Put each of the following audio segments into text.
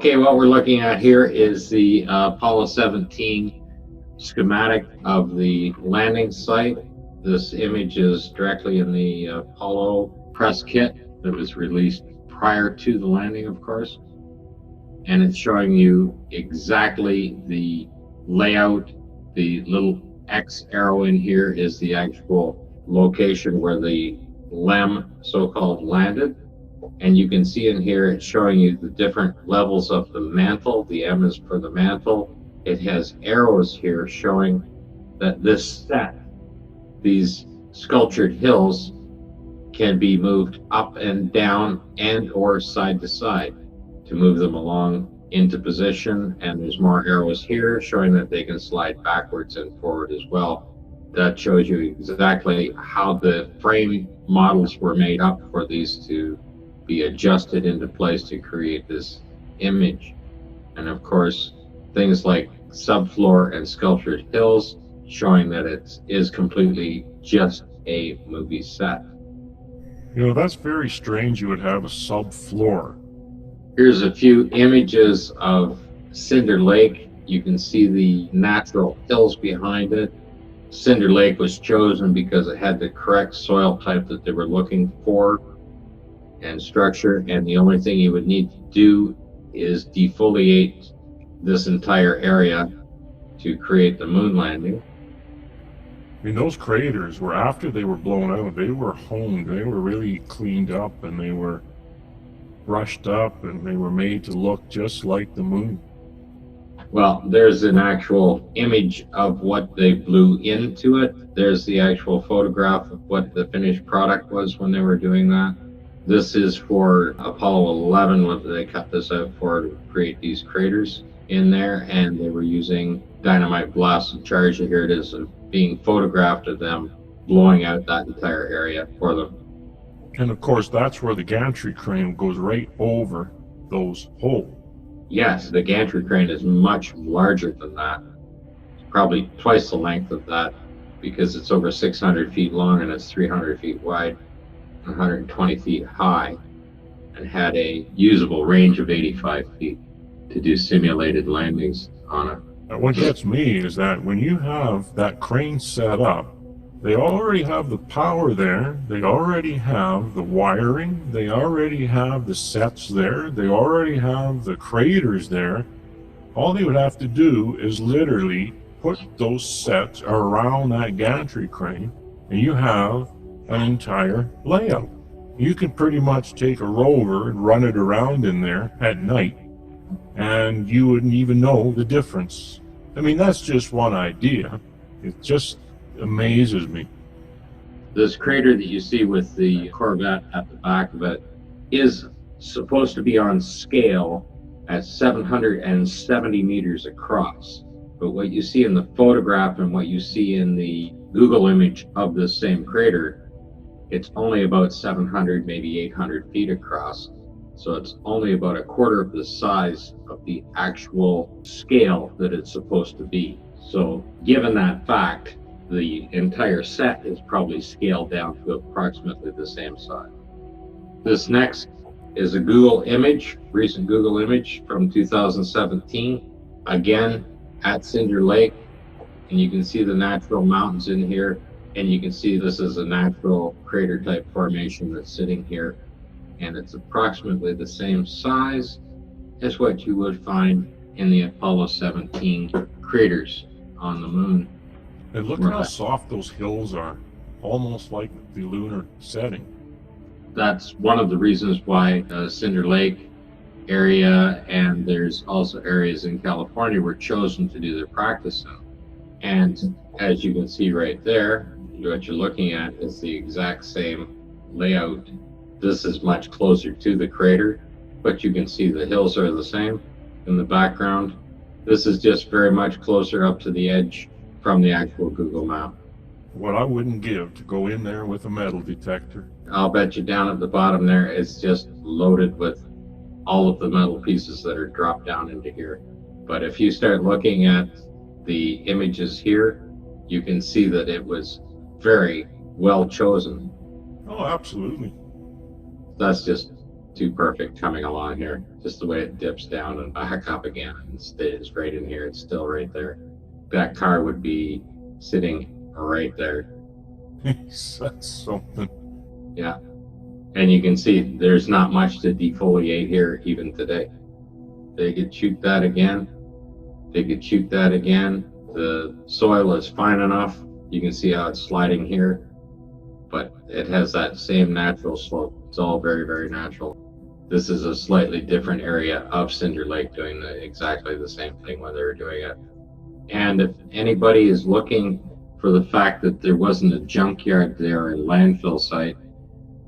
Okay, what we're looking at here is the Apollo 17 schematic of the landing site. This image is directly in the Apollo press kit that was released prior to the landing, of course. And it's showing you exactly the layout. The little X arrow in here is the actual location where the LEM so-called landed. And you can see in here, it's showing you the different levels of the mantle. The M is for the mantle. It has arrows here showing that this set, these sculptured hills, can be moved up and down and or side to side to move them along into position. And there's more arrows here showing that they can slide backwards and forward as well. That shows you exactly how the frame models were made up for these to be adjusted into place to create this image. And of course, things like subfloor and sculptured hills showing that it is completely just a movie set. You know, that's very strange you would have a subfloor. Here's a few images of Cinder Lake. You can see the natural hills behind it. Cinder Lake was chosen because it had the correct soil type that they were looking for and structure, and the only thing you would need to do is defoliate this entire area to create the moon landing. I mean, those craters were, after they were blown out, they were honed, they were really cleaned up, and they were brushed up, and they were made to look just like the moon. Well, there's an actual image of what they blew into it. There's the actual photograph of what the finished product was when they were doing that. This is for Apollo 11, what they cut this out for to create these craters in there, and they were using dynamite blast and charge. Here it is being photographed of them blowing out that entire area for them. And of course, that's where the gantry crane goes right over those holes. Yes, the gantry crane is much larger than that. It's probably twice the length of that because it's over 600 feet long and it's 300 feet wide. 120 feet high, and had a usable range of 85 feet to do simulated landings on it. What gets me is that when you have that crane set up, they already have the power there, they already have the wiring, they already have the sets there, they already have the craters there. All they would have to do is literally put those sets around that gantry crane, and you have an entire layout. You can pretty much take a rover and run it around in there at night, and you wouldn't even know the difference. I mean, that's just one idea. It just amazes me. This crater that you see with the Corvette at the back of it is supposed to be on scale at 770 meters across. But what you see in the photograph and what you see in the Google image of this same crater, it's only about 700, maybe 800 feet across. So it's only about a quarter of the size of the actual scale that it's supposed to be. So given that fact, the entire set is probably scaled down to approximately the same size. This next is a Google image, recent Google image from 2017, again at Cinder Lake. And you can see the natural mountains in here. And you can see this is a natural crater type formation that's sitting here. And it's approximately the same size as what you would find in the Apollo 17 craters on the moon. And look how soft those hills are, almost like the lunar setting. That's one of the reasons why Cinder Lake area, and there's also areas in California, were chosen to do their practice in. And as you can see right there, what you're looking at is the exact same layout. This is much closer to the crater, but you can see the hills are the same in the background. This is just very much closer up to the edge from the actual Google map. What I wouldn't give to go in there with a metal detector. I'll bet you down at the bottom there, it's just loaded with all of the metal pieces that are dropped down into here. But if you start looking at the images here, you can see that it was very well chosen. Oh, absolutely. That's just too perfect coming along here. Just the way it dips down and back up again and stays right in here. It's still right there. That car would be sitting right there. That's something. Yeah. And you can see there's not much to defoliate here even today. They could shoot that again. They could shoot that again. The soil is fine enough. You can see how it's sliding here, but it has that same natural slope. It's all very, very natural. This is a slightly different area of Cinder Lake doing exactly the same thing when they were doing it. And if anybody is looking for the fact that there wasn't a junkyard there, a landfill site,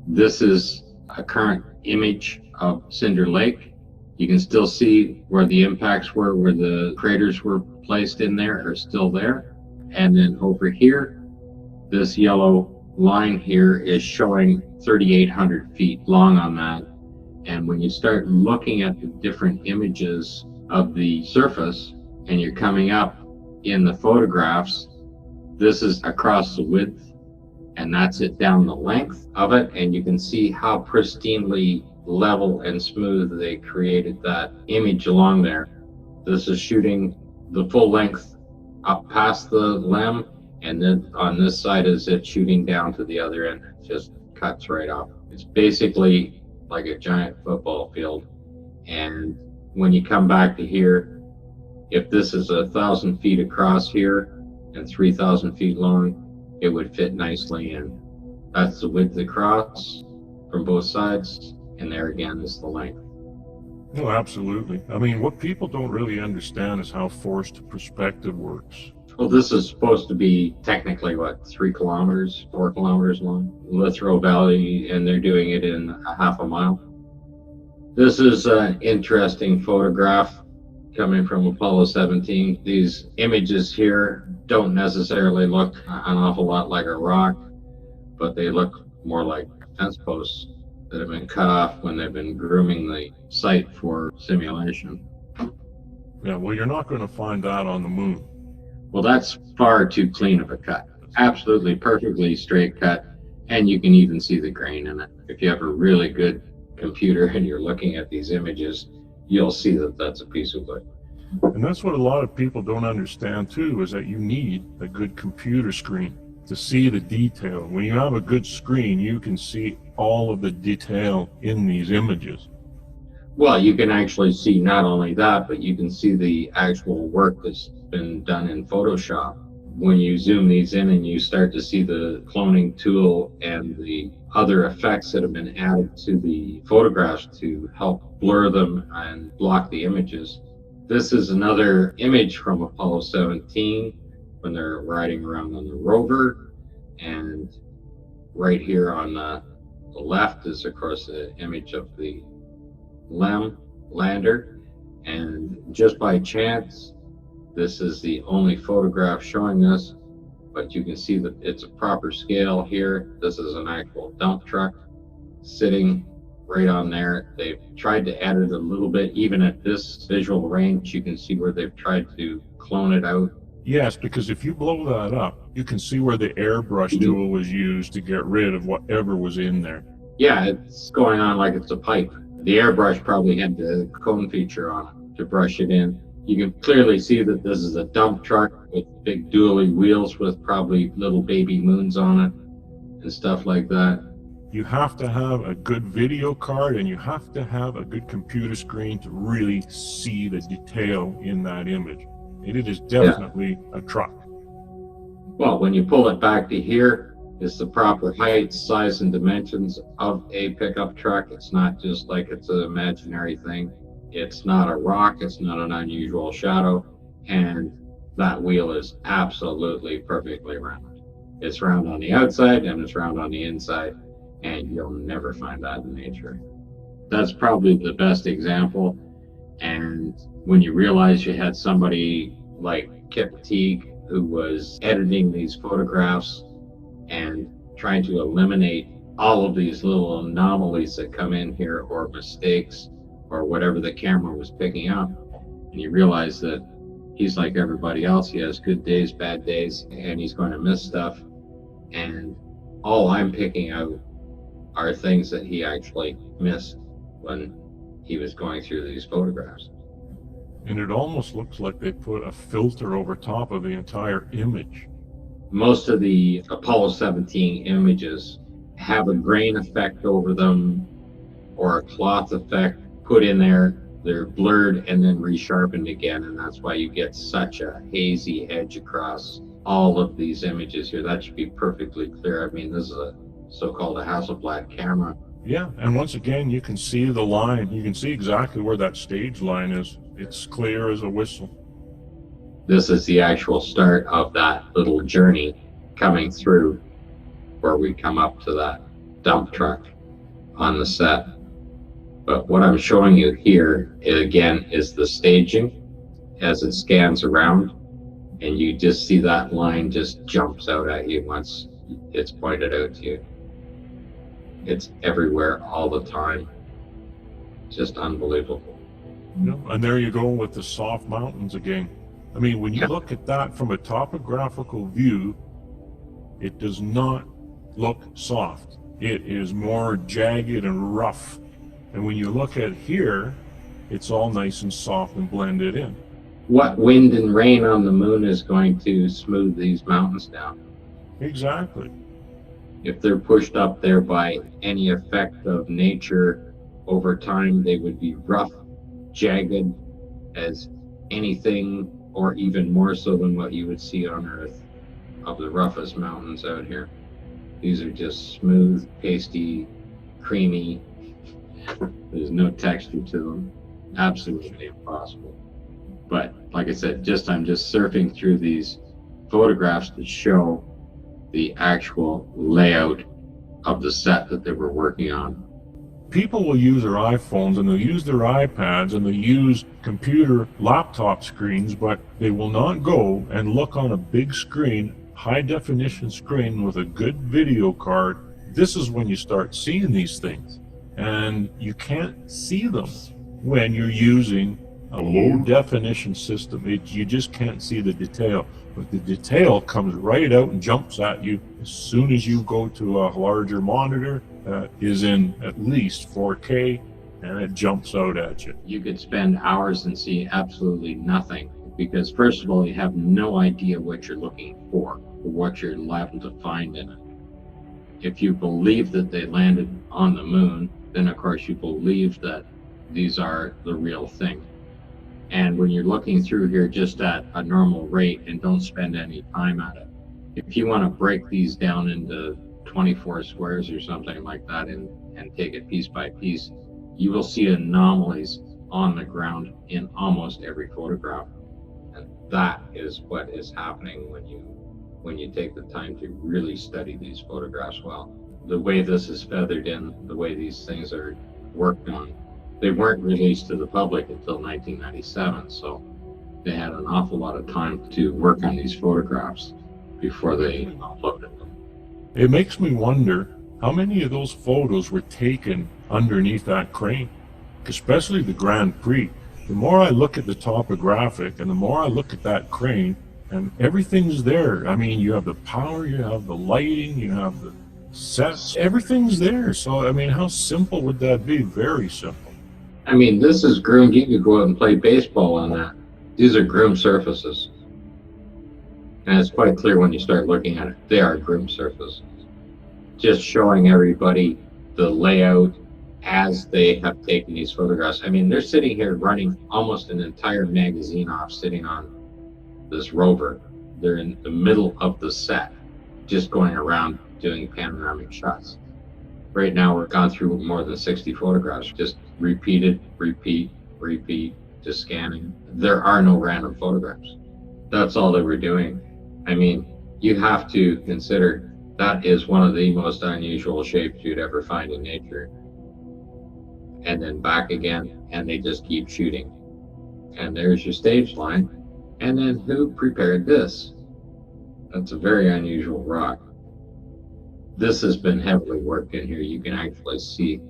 this is a current image of Cinder Lake. You can still see where the impacts were, where the craters were placed in there are still there. And then over here, this yellow line here is showing 3,800 feet long on that. And when you start looking at the different images of the surface and you're coming up in the photographs, this is across the width and that's it down the length of it. And you can see how pristinely level and smooth they created that image along there. This is shooting the full length up past the limb, and then on this side is it shooting down to the other end. It just cuts right off. It's basically like a giant football field. And when you come back to here, if this is 1,000 feet across here and 3,000 feet long, it would fit nicely in. That's the width across from both sides, and there again is the length. No, absolutely. I mean, what people don't really understand is how forced perspective works. Well, this is supposed to be technically, 3 kilometers, 4 kilometers long, Lithrow Valley, and they're doing it in a half a mile. This is an interesting photograph coming from Apollo 17. These images here don't necessarily look an awful lot like a rock, but they look more like fence posts that have been cut off when they've been grooming the site for simulation. Yeah, well, you're not going to find that on the moon. Well, that's far too clean of a cut. Absolutely perfectly straight cut, and you can even see the grain in it. If you have a really good computer and you're looking at these images, you'll see that that's a piece of wood. And that's what a lot of people don't understand too, is that you need a good computer screen to see the detail. When you have a good screen, you can see all of the detail in these images. Well, you can actually see not only that, but you can see the actual work that's been done in Photoshop. When you zoom these in and you start to see the cloning tool and the other effects that have been added to the photographs to help blur them and block the images. This is another image from Apollo 17 when they're riding around on the rover, and right here on the left is of course the image of the LEM lander, and just by chance this is the only photograph showing this, but you can see that it's a proper scale here. This is an actual dump truck sitting right on there. They've tried to add it a little bit. Even at this visual range, you can see where they've tried to clone it out. Yes, because if you blow that up, you can see where the airbrush tool was used to get rid of whatever was in there. Yeah, it's going on like it's a pipe. The airbrush probably had the cone feature on it to brush it in. You can clearly see that this is a dump truck with big dually wheels with probably little baby moons on it and stuff like that. You have to have a good video card and you have to have a good computer screen to really see the detail in that image. It is definitely a truck. Well, when you pull it back to here, it's the proper height, size, and dimensions of a pickup truck. It's not just like it's an imaginary thing. It's not a rock. It's not an unusual shadow. And that wheel is absolutely perfectly round. It's round on the outside and it's round on the inside. And you'll never find that in nature. That's probably the best example. And when you realize you had somebody like Kip Teague who was editing these photographs and trying to eliminate all of these little anomalies that come in here, or mistakes, or whatever the camera was picking up, and you realize that he's like everybody else. He has good days, bad days, and he's going to miss stuff. And all I'm picking out are things that he actually missed when he was going through these photographs. And it almost looks like they put a filter over top of the entire image. Most of the Apollo 17 images have a grain effect over them or a cloth effect put in there. They're blurred and then resharpened again, and that's why you get such a hazy edge across all of these images here. That should be perfectly clear. I mean, this is a so-called a Hasselblad camera. Yeah, and once again, you can see the line. You can see exactly where that stage line is. It's clear as a whistle. This is the actual start of that little journey coming through where we come up to that dump truck on the set. But what I'm showing you here, again, is the staging as it scans around, and you just see that line just jumps out at you once it's pointed out to you. It's everywhere all the time. Just unbelievable. Yeah, and there you go with the soft mountains again. I mean, when you look at that from a topographical view, it does not look soft. It is more jagged and rough. And when you look at here, it's all nice and soft and blended in. What wind and rain on the moon is going to smooth these mountains down? Exactly. If they're pushed up there by any effect of nature over time, they would be rough, jagged as anything, or even more so than what you would see on Earth of the roughest mountains out here. These are just smooth, pasty, creamy. There's no texture to them. Absolutely impossible. But like I said, I'm just surfing through these photographs to show the actual layout of the set that they were working on. People will use their iPhones and they'll use their iPads and they'll use computer laptop screens, but they will not go and look on a big screen, high definition screen with a good video card. This is when you start seeing these things, and you can't see them when you're using a low definition system. You just can't see the detail, but the detail comes right out and jumps at you as soon as you go to a larger monitor that is in at least 4K, and it jumps out at you. You could spend hours and see absolutely nothing, because first of all, you have no idea what you're looking for, or what you're liable to find in it. If you believe that they landed on the moon, then of course you believe that these are the real thing. And when you're looking through here just at a normal rate and don't spend any time at it, if you want to break these down into 24 squares or something like that and take it piece by piece, you will see anomalies on the ground in almost every photograph. And that is what is happening when you take the time to really study these photographs well. The way this is feathered in, the way these things are worked on, they weren't released to the public until 1997, so they had an awful lot of time to work on these photographs before they uploaded them. It makes me wonder how many of those photos were taken underneath that crane, especially the Grand Prix. The more I look at the topographic and the more I look at that crane, and everything's there. I mean, you have the power, you have the lighting, you have the sets, everything's there. So, I mean, how simple would that be? Very simple. I mean, this is groomed. You could go out and play baseball on that. These are groomed surfaces. And it's quite clear when you start looking at it, they are groomed surfaces. Just showing everybody the layout as they have taken these photographs. I mean, they're sitting here running almost an entire magazine off, sitting on this rover. They're in the middle of the set, just going around doing panoramic shots. Right now, we've gone through more than 60 photographs, just repeat, just scanning. There are no random photographs. That's all they were doing. I mean, you have to consider that is one of the most unusual shapes you'd ever find in nature. And then back again, and they just keep shooting. And there's your stage line. And then who prepared this? That's a very unusual rock. This has been heavily worked in here. You can actually see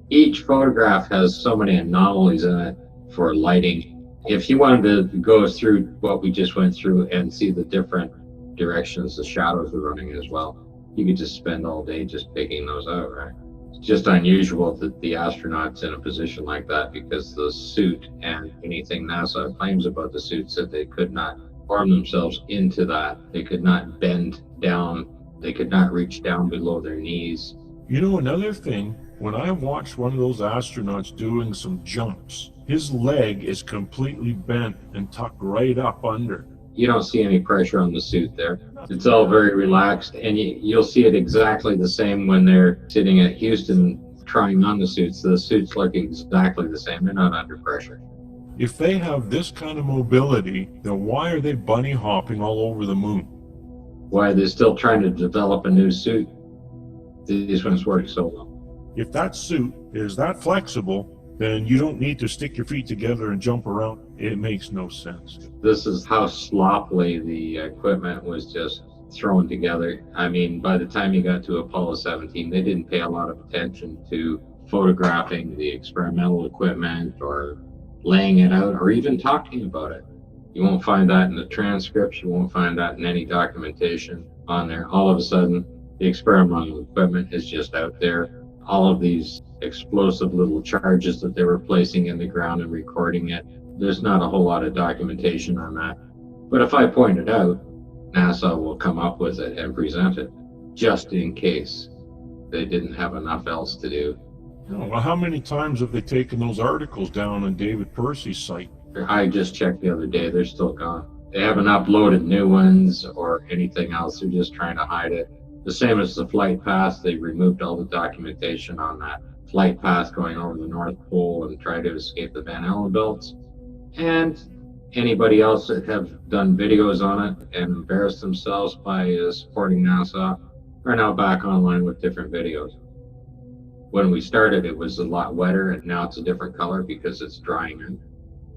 each photograph has so many anomalies in it for lighting. If you wanted to go through what we just went through and see the different directions the shadows are running as well, you could just spend all day just picking those out, right? It's just unusual that the astronauts in a position like that, because the suit and anything NASA claims about the suit said they could not form themselves into that. They could not bend down. They could not reach down below their knees. You know, another thing, when I watched one of those astronauts doing some jumps, his leg is completely bent and tucked right up under. You don't see any pressure on the suit there. It's all very relaxed, and you'll see it exactly the same when they're sitting at Houston trying on the suits. The suits look exactly the same. They're not under pressure. If they have this kind of mobility, then why are they bunny hopping all over the moon? Why are they still trying to develop a new suit? These ones work so well. If that suit is that flexible, then you don't need to stick your feet together and jump around. It makes no sense. This is how sloppily the equipment was just thrown together. I mean, by the time you got to Apollo 17, they didn't pay a lot of attention to photographing the experimental equipment or laying it out or even talking about it. You won't find that in the transcripts. You won't find that in any documentation on there. All of a sudden, the experimental equipment is just out there. All of these explosive little charges that they were placing in the ground and recording it. There's not a whole lot of documentation on that. But if I point it out, NASA will come up with it and present it, just in case they didn't have enough else to do. Well, how many times have they taken those articles down on David Percy's site? I just checked the other day, they're still gone. They haven't uploaded new ones or anything else. They're just trying to hide it. The same as the flight path, they removed all the documentation on that flight path going over the North Pole and try to escape the Van Allen belts. And anybody else that have done videos on it and embarrassed themselves by supporting NASA are now back online with different videos. When we started, it was a lot wetter, and now it's a different color because it's drying in.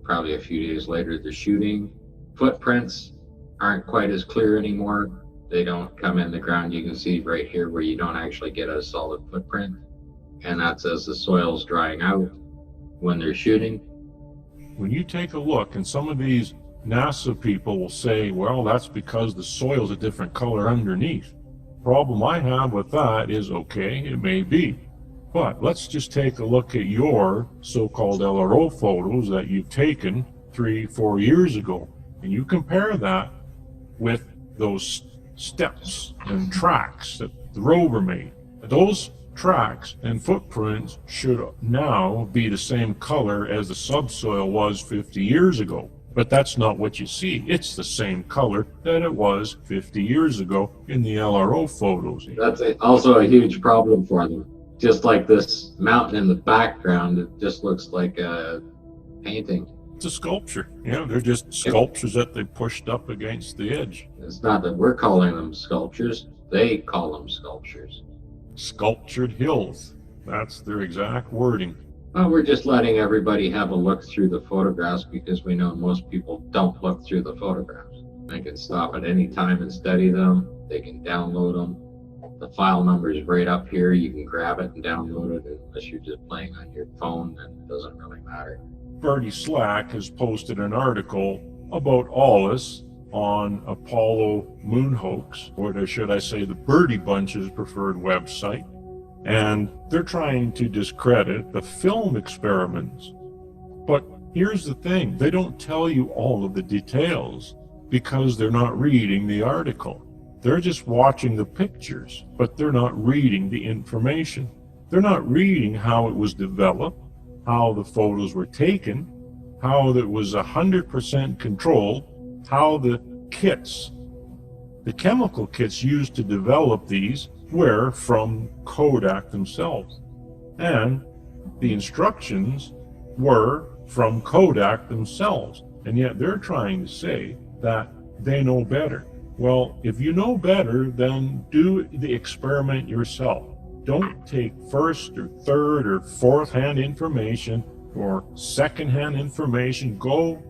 Probably a few days later, the shooting footprints aren't quite as clear anymore. They don't come in the ground. You can see right here where you don't actually get a solid footprint. And that's as the soil's drying out when they're shooting. When you take a look, and some of these NASA people will say, well, that's because the soil's a different color underneath. Problem I have with that is, okay, it may be. But let's just take a look at your so-called LRO photos that you've taken 3-4 years ago. And you compare that with those steps and tracks that the rover made. Those tracks and footprints should now be the same color as the subsoil was 50 years ago. But that's not what you see. It's the same color that it was 50 years ago in the LRO photos. That's also a huge problem for them. Just like this mountain in the background, it just looks like a painting. It's a sculpture. Yeah, they're just sculptures that they pushed up against the edge. It's not that we're calling them sculptures. They call them sculptures. Sculptured hills. That's their exact wording. Well, we're just letting everybody have a look through the photographs because we know most people don't look through the photographs. They can stop at any time and study them. They can download them. The file number is right up here. You can grab it and download it. Unless you're just playing on your phone, then it doesn't really matter. Bertie Slack has posted an article about ALICE on Apollo moon hoax, or should I say the Birdie Bunch's preferred website. And they're trying to discredit the film experiments. But here's the thing, they don't tell you all of the details because they're not reading the article. They're just watching the pictures, but they're not reading the information. They're not reading how it was developed, how the photos were taken, how it was 100% controlled, how the kits, the chemical kits used to develop these were from Kodak themselves. And the instructions were from Kodak themselves. And yet they're trying to say that they know better. Well, if you know better, then do the experiment yourself. Don't take first or third or fourth hand information or second hand information. Go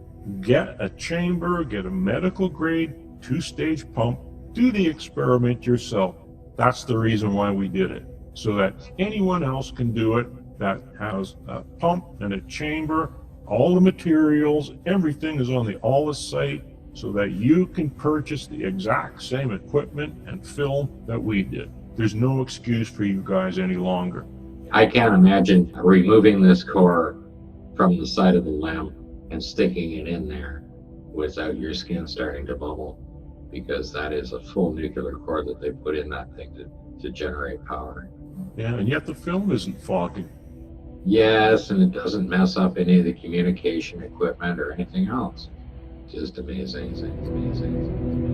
get a chamber, get a medical grade 2-stage pump, do the experiment yourself. That's the reason why we did it, so that anyone else can do it that has a pump and a chamber. All the materials, everything is on the ALICE site, so that you can purchase the exact same equipment and film that we did. There's no excuse for you guys any longer. I can't imagine removing this core from the side of the lamp and sticking it in there without your skin starting to bubble, because that is a full nuclear core that they put in that thing to generate power. Yeah, and yet the film isn't foggy. Yes, and it doesn't mess up any of the communication equipment or anything else. Just amazing, amazing, amazing.